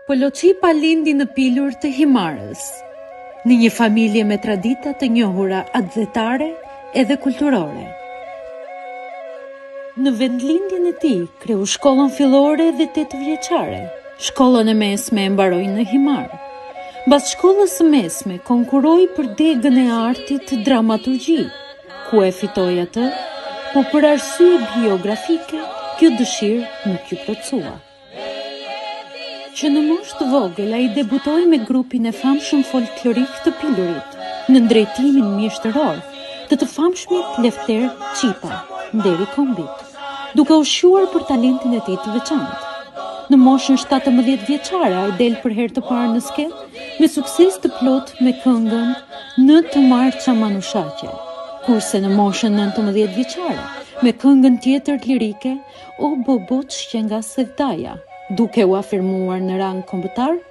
Poloqipa lindi në Pilur të Himarës, në një familje me tradita të njohura adhetare edhe kulturore. Në vendlindjen e tij kreu shkollën fillore dhe 8 vjeçare. Shkollën e mesme e mbaroi në Himar. Mbas shkollës së mesme konkuroi për degën e artit dramaturgji, ku e fitoi atë, po për arsye biografike kjo dëshirë nuk ju plotësua. Që në moshë të vogël ai debutoi me grupin e famshëm folklorik të Pilurit, në ndrejtimin mjeshtëror të famshmit Lefter Qipa, nderi kombit, duke u shquar për talentin e tij të veçantë. Në moshën 17 vjeçare ai del për herë të parë në skenë me sukses të plot me këngën Në të marça manushaqe, kurse në moshën 19 vjeçare me këngën tjetër lirike O boboç që nga sevdaja, duke u afirmuar në rang kombëtar